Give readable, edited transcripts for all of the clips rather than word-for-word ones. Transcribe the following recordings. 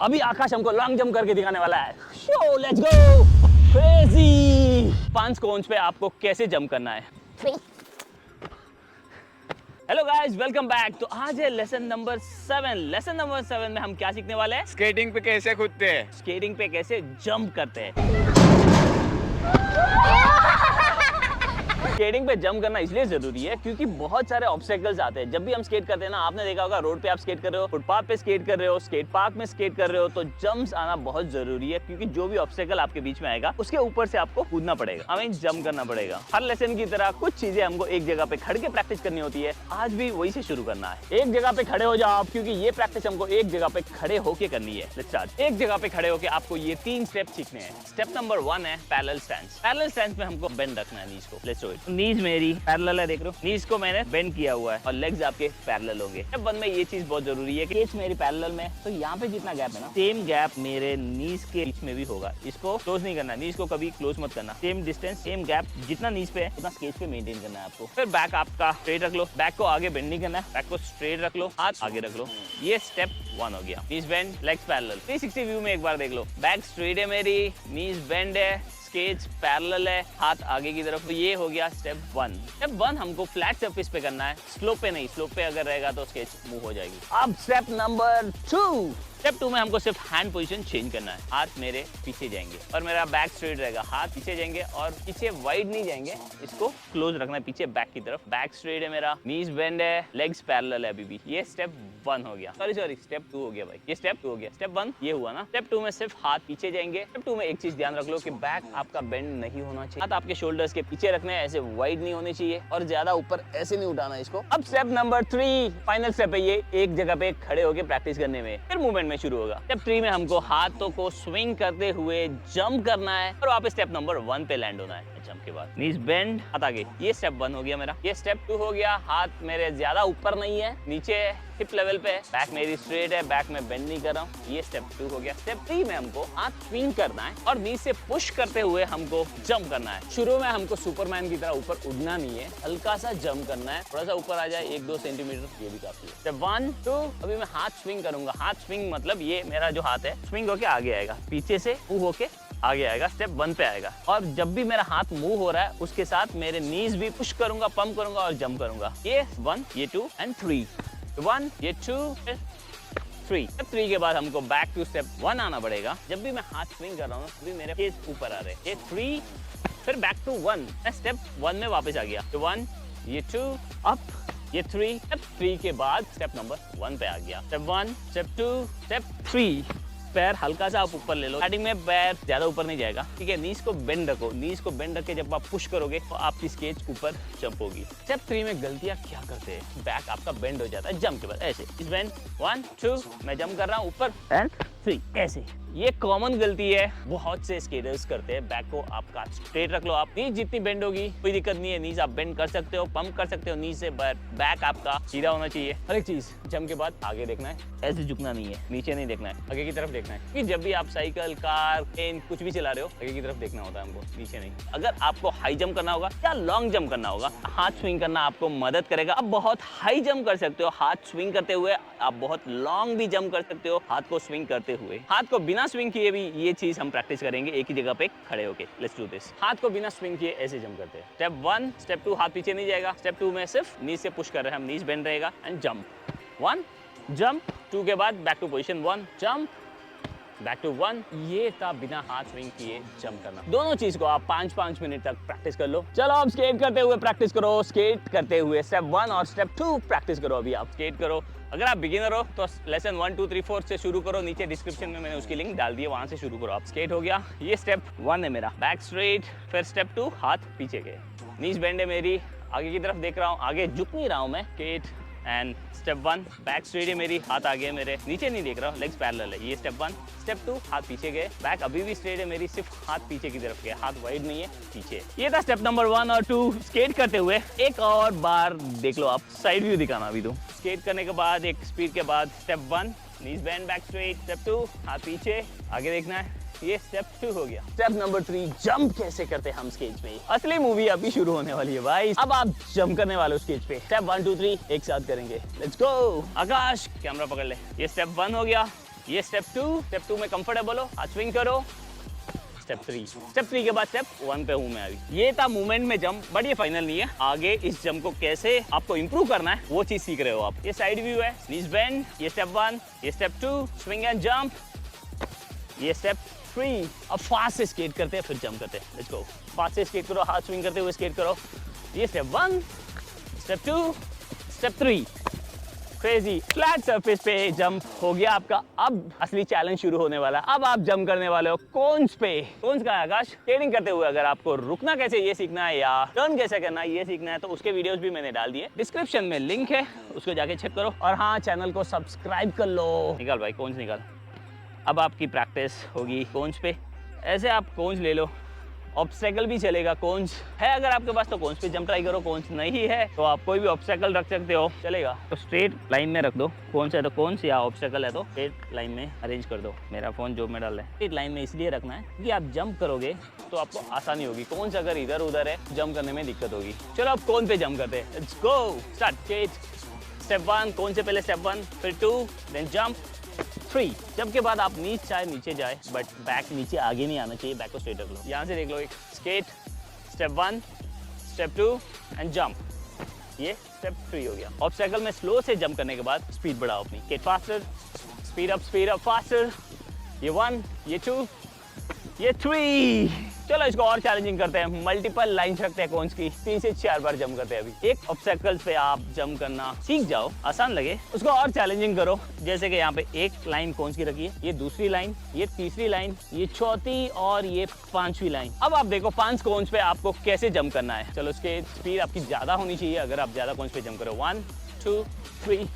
अभी आकाश हमको long jump करके दिखाने वाला है। So let's go crazy. 5 cones पे आपको कैसे जंप करना है। Hello guys, welcome back. तो आज है लेसन नंबर 7। लेसन नंबर 7 में हम क्या सीखने वाले हैं? स्केटिंग पे कैसे कूदते हैं, स्केटिंग पे कैसे जंप करते हैं। स्केटिंग पे जंप करना इसलिए जरूरी है क्योंकि बहुत सारे ऑब्स्टेकल्स आते हैं। जब भी हम स्केट करते हैं ना, आपने देखा होगा रोड पे आप स्केट कर रहे हो, फुटपाथ पे स्केट कर रहे हो, स्केट पार्क में स्केट कर रहे हो, तो जंप्स आना बहुत जरूरी है क्योंकि जो भी ऑब्स्टेकल आपके बीच में आएगा उसके ऊपर से आपको कूदना पड़ेगा, हमें जंप करना पड़ेगा। हर लेसन की तरह कुछ चीजें हमको एक जगह पे खड़ के प्रैक्टिस करनी होती है। आज भी वही से शुरू करना है। एक जगह पे खड़े हो जाओ आप, क्योंकि ये प्रैक्टिस हमको एक जगह पे खड़े होके करनी है। Let's start. एक जगह पे खड़े होके आपको ये 3 स्टेप सीखने हैं। स्टेप नंबर 1 है पैरेलल स्टैंस। पैरेलल स्टैंस में हमको बेंड रखना है नीज को। Let's do it. नीज मेरी पैरेलल है, देख रहे हो, नीज को मैंने बेंड किया हुआ है और लेग्स आपके पैरेलल होंगे। स्टेप 1 में ये चीज बहुत जरूरी है कि केज मेरी पैरेलल में, तो यहाँ पे जितना गैप है ना, सेम गैप मेरे नीज के बीच में भी होगा। इसको क्लोज नहीं करना, नीज को कभी क्लोज मत करना। सेम डिस्टेंस, सेम गैप जितना नीज पे है उतना स्केच पे मेंटेन करना है आपको। फिर बैक आपका स्ट्रेट रख लो, बैक को आगे बेंड नहीं करना है, बैक को स्ट्रेट रख लो, हाथ आगे रख लो। ये स्टेप 1 हो गया। नीज बेंड, लेग्स पैरेलल। 360 व्यू में एक बार देख लो। बैक स्ट्रेट है मेरी, नीज बेंड है, स्केच पैरेलल है, हाथ आगे की तरफ। तो ये हो गया स्टेप 1। स्टेप 1 हमको फ्लैट सरफेस पे करना है, स्लोप पे नहीं। स्लोप पे अगर रहेगा तो स्केच मूव हो जाएगी। अब स्टेप नंबर 2। स्टेप 2 में हमको सिर्फ हैंड पोजीशन चेंज करना है। हाथ मेरे पीछे जाएंगे और मेरा बैक स्ट्रेट रहेगा, हाथ पीछे जाएंगे और पीछे वाइड नहीं जाएंगे, इसको क्लोज रखना है पीछे बैक की तरफ। बैक स्ट्रेट है मेरा, नीज बेंड है, लेग्स पैरेलल है अभी भी। ये स्टेप 1 हो गया। सॉरी स्टेप 2 हो गया भाई, ये स्टेप 2 हो गया। स्टेप 1 ये हुआ ना। स्टेप 2 में सिर्फ हाथ पीछे जाएंगे। स्टेप 2 में एक चीज ध्यान रख लो कि बैक आपका बेंड नहीं होना चाहिए, हाथ आपके शोल्डर्स के पीछे रखने हैं, ऐसे वाइड नहीं होने चाहिए और ज्यादा ऊपर ऐसे नहीं उठाना इसको। अब स्टेप नंबर 3 फाइनल स्टेप है, ये एक जगह पे खड़े होकर प्रैक्टिस करने में, फिर मूवमेंट में शुरू होगा। स्टेप 3 में हमको हाथों को स्विंग करते हुए जंप करना है और वापस स्टेप नंबर 1 पे लैंड होना है। जंप के बाद नीज बेंड, हाथ आगे। ये स्टेप 1 हो गया मेरा। ये स्टेप 2 हो गया। हाथ मेरे ज्यादा ऊपर नहीं है, नीचे हिप लेवल पे है, बैक मेरी स्ट्रेट है, बैक में बेंड नहीं कर रहा हूँ। ये स्टेप 2 हो गया। स्टेप 3 में हमको हाथ स्विंग करना है और नीज से पुश करते हुए हमको जंप करना है। शुरू में हमको सुपरमैन की तरह ऊपर उड़ना नहीं है, हल्का सा जंप करना है, थोड़ा सा ऊपर आ जाए 1-2 सेंटीमीटर, ये भी काफी है। स्टेप 1, 2। अभी मैं हाथ स्विंग करूंगा। हाथ स्विंग मतलब ये मेरा जो हाथ है स्विंग होके आगे आएगा, पीछे से मूव होके आगे आएगा, स्टेप 1 पे आएगा। और जब भी मेरा हाथ मूव हो रहा है उसके साथ मेरे नीज भी पुश करूंगा, पंप करूंगा और जंप करूंगा। ये 1, ये 2 एंड 3। 1, ये 2, 3। स्टेप 3 के बाद हमको बैक टू स्टेप 1 आना पड़ेगा। जब भी मैं हाथ स्विंग कर रहा हूँ तभी मेरे केस ऊपर आ रहे हैं। ये 3, फिर बैक टू 1। मैं स्टेप 1 में वापस आ गया। 1, ये 2 अप, ये 3। स्टेप 3 के बाद स्टेप नंबर 1 पे आ गया। Step 1, step 2, step 3। पैर हल्का सा आप ऊपर ले लो। स्टार्टिंग में पैर ज्यादा ऊपर नहीं जाएगा, ठीक है। नीज को बेंड रखो। नीज को बेंड रख के जब आप पुश करोगे तो आपकी स्केच ऊपर जंप होगी। स्टेप 3 में गलतियां क्या करते हैं, बैक आपका बेंड हो जाता है जंप के बाद, ऐसे इस बेंड 1, 2, मैं जंप कर रहा हूँ ऊपर एंड 3, ऐसे। ये कॉमन गलती है, बहुत से स्केटर्स करते हैं। बैक को आपका स्ट्रेट रख लो। आप नीज जितनी बेंड होगी कोई दिक्कत नहीं है, नीज आप बेंड कर सकते हो, पंप कर सकते हो नीज से, बैक आपका सीधा होना चाहिए। हर एक चीज जंप के बाद आगे देखना है, ऐसे झुकना नहीं है, नीचे नहीं देखना है, आगे की तरफ देखना है। क्योंकि जब भी आप साइकिल, कार, ट्रेन कुछ भी चला रहे हो, आगे की तरफ देखना होता है हमको, नीचे नहीं। अगर आपको हाई जंप करना होगा या लॉन्ग जंप करना होगा, हाथ स्विंग करना आपको मदद करेगा। आप बहुत हाई जंप कर सकते हो हाथ स्विंग करते हुए, आप बहुत लॉन्ग भी जंप कर सकते हो हाथ को स्विंग करते हुए। हाथ को बिना स्विंग किए भी ये चीज हम प्रैक्टिस करेंगे एक ही जगह पे खड़े होके। Let's do this. हाथ को बिना स्विंग किए ऐसे जंप करते हैं। स्टेप 1, स्टेप 2 हाथ पीछे नहीं जाएगा। स्टेप 2 में सिर्फ नीज से पुश कर रहे हैं हम, नीज बेंड रहेगा एंड जंप। 1 जंप, 2 के बाद back to position 1 jump, back to 1। ये था बिना हाथ स्विंग किए जंप करना। दोनों चीज को आप 5-5 मिनट तक प्रैक्टिस कर लो। चलो अब स्केट करते हुए प्रैक्टिस करो। स्केट करते हुए स्टेप 1 और स्टेप 2 प्रैक्टिस करो। अभी आप स्केट करो। अगर आप बिगिनर हो तो लेसन 1, 2, 3, 4 से शुरू करो। नीचे डिस्क्रिप्शन में मैंने उसकी लिंक डाल दी है, वहां से शुरू करो आप। स्केट हो गया। ये स्टेप 1 है मेरा, बैक स्ट्रेट। फिर स्टेप 2 हाथ पीछे गए, नीज बेंड है मेरी, आगे की तरफ देख रहा हूँ, आगे झुक नहीं रहा हूँ मैं। Skate and step 1 back straight है मेरी, हाथ आगे है मेरे, नीचे नहीं देख रहा हूँ, लेग्स पैरेलल है। ये स्टेप 1। स्टेप 2 हाथ पीछे गए, बैक अभी भी स्ट्रेट है मेरी, सिर्फ हाथ पीछे की तरफ गया, हाथ वाइड नहीं है पीछे। ये था स्टेप नंबर 1 और 2। स्केट करते हुए एक और बार देख लो आप, साइड व्यू दिखाना अभी तो। स्केट करने के बाद एक स्पीड के बाद स्टेप 1 नीज बेंड बैक स्ट्रेट, स्टेप 2 हाथ पीछे आगे देखना है। ये स्टेप 2 हो गया। स्टेप नंबर 3 जंप कैसे करते हैं हम स्केच पे। असली मूवी अभी शुरू होने वाली है भाई, अब आप जंप करने वाले हो स्केच पे। स्टेप 1, 2, 3 एक साथ करेंगे। Let's go. आकाश कैमरा पकड़ ले। ये स्टेप 1 हो गया। ये स्टेप 2 में कंफर्टेबल हो, हाथ स्विंग करो। स्टेप 3 के बाद स्टेप 1 पे हूँ मैं अभी। ये था मूवमेंट में जंप, बट ये फाइनल नहीं है। आगे इस जंप को कैसे आपको इंप्रूव करना है वो चीज सीख रहे हो आप। ये साइड व्यू है, नीज बेंड, ये स्टेप 1, ये स्टेप 2, स्विंग एंड जंप, ये स्टेप 3। अब फास्ट से स्केट करते हैं फिर जंप करते हैं। Let's go. फास्ट से स्केट करो, हाथ स्विंग करते हुए स्केट करो। ये step 1, step 2, step 3। Crazy. Flat surface पे जंप हो गया आपका। अब असली चैलेंज शुरू होने वाला है। अब आप जंप करने वाले हो कोन्स पे। कोन्स का है आकाश। स्केटिंग करते हुए अगर आपको रुकना कैसे ये सीखना है या टर्न कैसे करना है ये सीखना है तो उसके वीडियोस भी मैंने डाल दिए, डिस्क्रिप्शन में लिंक है, उसको जाके चेक करो। और हाँ, चैनल को सब्सक्राइब कर लो। निकाल भाई कोन्स निकाल। अब आपकी प्रैक्टिस होगी कोन्स पे। ऐसे आप कोन्स ले लो, ऑब्स्टेकल भी चलेगा। कोन्स है अगर आपके पास तो कोन्स पे जंप ट्राई करो, कोन्स नहीं है तो आप कोई भी ऑब्स्टेकल रख सकते हो, चलेगा। तो स्ट्रेट लाइन में रख दो। कोन्स है तो कोन्स, या ऑब्स्टेकल है तो स्ट्रेट लाइन में अरेंज कर दो। मेरा फोन जो में डाल है स्ट्रेट लाइन में इसलिए रखना है कि आप जंप करोगे तो आपको आसानी होगी। कोन्स अगर इधर उधर है जंप करने में दिक्कत होगी। चलो अब कोन पे जंप करते हैं। Let's go. स्टार्ट। स्टेप 1, कोन से पहले स्टेप 1, फिर 2, देन जंप 3। जंप के बाद आप नीचे जाए बट बैक नीचे आगे नहीं आना चाहिए, बैक को स्ट्रेट रख लो। यहाँ से देख लो, एक skate, step 1, step 2 and jump. ये स्टेप 3 हो गया। ऑब्स्टेकल में स्लो से जंप करने के बाद स्पीड बढ़ाओ अपनी। Get faster, speed up faster. ये 1, ये 2, ये 3। चलो इसको और चैलेंजिंग करते हैं। मल्टीपल लाइन रखते हैं कोन्स की, 3 से 4 बार जंप करते हैं। अभी एक ऑब्स्टेकल्स पे आप जंप करना सीख जाओ, आसान लगे उसको और चैलेंजिंग करो। जैसे कि यहाँ पे एक लाइन कोन्स की रखी है, ये दूसरी लाइन, ये तीसरी लाइन, ये चौथी और ये 5वीं लाइन। अब आप देखो 5 कोन्स पे आपको कैसे जंप करना है। चलो इसके स्पीड आपकी ज्यादा होनी चाहिए अगर आप ज्यादा कोन्स पे जंप करो। 1, 2, 3।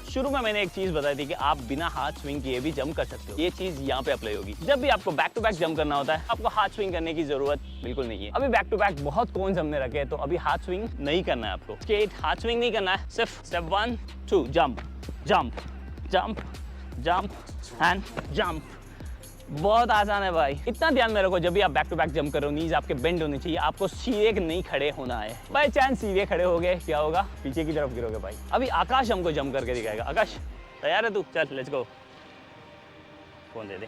शुरू में मैंने एक चीज बताई थी कि आप बिना हाथ स्विंग किए भी जंप कर सकते हो। ये चीज यहाँ पे अप्लाई होगी। जब भी आपको बैक टू बैक जंप करना होता है आपको हाथ स्विंग करने की जरूरत बिल्कुल नहीं है। अभी बैक टू बैक बहुत कोन्स हमने रखे हैं तो अभी हाथ स्विंग नहीं करना है आपको। स्केट, हाथ स्विंग नहीं करना है, सिर्फ step 1, 2 jump jump jump jump and jump. बहुत आसान है भाई। इतना ध्यान में रखो जब भी आप बैक टू बैक जंप करो, नीज आपके बेंड होने चाहिए। आपको सीधे नहीं खड़े होना है। बाय चांस सीधे खड़े हो गए क्या होगा, पीछे की तरफ गिरोगे भाई। अभी आकाश हमको जंप करके दिखाएगा। आकाश तैयार है तू? चल लेट्स गो। फोन दे दे,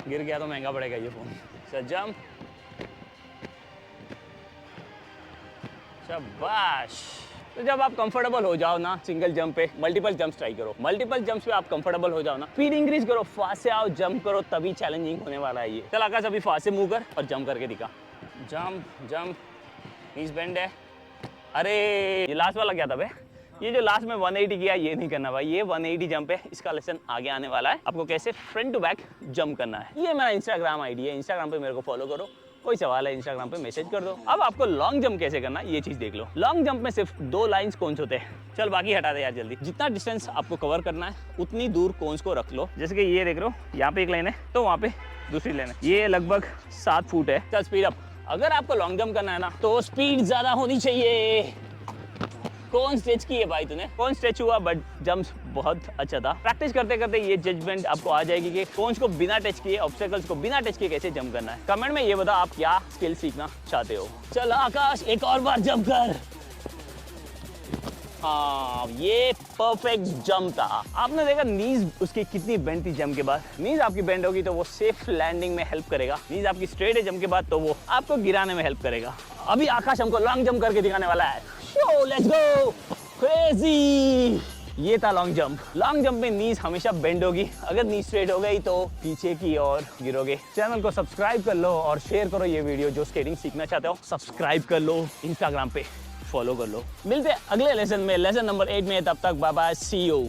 गिर गया तो महंगा पड़ेगा ये फोन। चल जंप, शाबाश। तो जब आप कंफर्टेबल हो जाओ ना सिंगल जंप पे, मल्टीपल जंप्स ट्राई करो। मल्टीपल जंप्स पे आप कंफर्टेबल हो जाओ ना, स्पीड इंक्रीज करो, फास्ट से आओ, जंप करो, तभी चैलेंजिंग होने वाला है ये। चल आकाश अभी फास्ट से मूव कर और जंप करके दिखा। जंप जंप, नीज बेंड है। अरे ये लास्ट वाला क्या था बे? ये जो लास्ट में 180 किया ये नहीं करना भाई। ये 180 जंप है, इसका लेसन आगे आने वाला है। आपको कैसे फ्रंट टू बैक जंप करना है। ये मेरा इंस्टाग्राम आईडी है, इंस्टाग्राम पे मेरे को फॉलो करो। कोई सवाल है इंस्टाग्राम पे मैसेज कर दो। अब आपको लॉन्ग जंप कैसे करना है ये चीज देख लो। लॉन्ग जंप में सिर्फ 2 लाइंस कोन्स होते हैं। चल बाकी हटा दे यार जल्दी। जितना डिस्टेंस आपको कवर करना है उतनी दूर कोन्स को रख लो। जैसे कि ये देख लो, यहाँ पे एक लाइन है तो वहाँ पे दूसरी लाइन है। ये लगभग 7 फुट है। चल स्पीड अप। अगर आपको लॉन्ग जंप करना है ना तो स्पीड ज्यादा होनी चाहिए। कौन स्ट्रेच की है भाई तूने? कौन स्ट्रेच हुआ बट जंप्स बहुत अच्छा था। प्रैक्टिस करते करते ये जजमेंट आपको आ जाएगी कि कोन्स को बिना टच किए, ऑब्स्टेकल्स को बिना टच किए कैसे जंप करना है। कमेंट में ये बताओ आप क्या स्किल सीखना चाहते हो। चल आकाश एक और बार जंप कर। हाँ ये परफेक्ट जंप था। आपने देखा नीज उसकी कितनी बेंड थी जंप के बाद। नीज आपकी बेंड होगी तो वो सेफ लैंडिंग में हेल्प करेगा। नीज आपकी स्ट्रेट है जंप के बाद तो वो आपको गिराने में हेल्प करेगा। अभी आकाश हमको लॉन्ग जंप करके दिखाने वाला है। Let's go crazy. ये था लॉन्ग जंप। लॉन्ग जंप में नीज हमेशा बेंड होगी। अगर नीज स्ट्रेट हो गई तो पीछे की ओर गिरोगे। चैनल को सब्सक्राइब कर लो और शेयर करो ये वीडियो। जो स्केटिंग सीखना चाहते हो सब्सक्राइब कर लो, इंस्टाग्राम पे फॉलो कर लो। मिलते हैं अगले लेसन में, लेसन नंबर 8 में। तब तक बाय बाय, सी यू।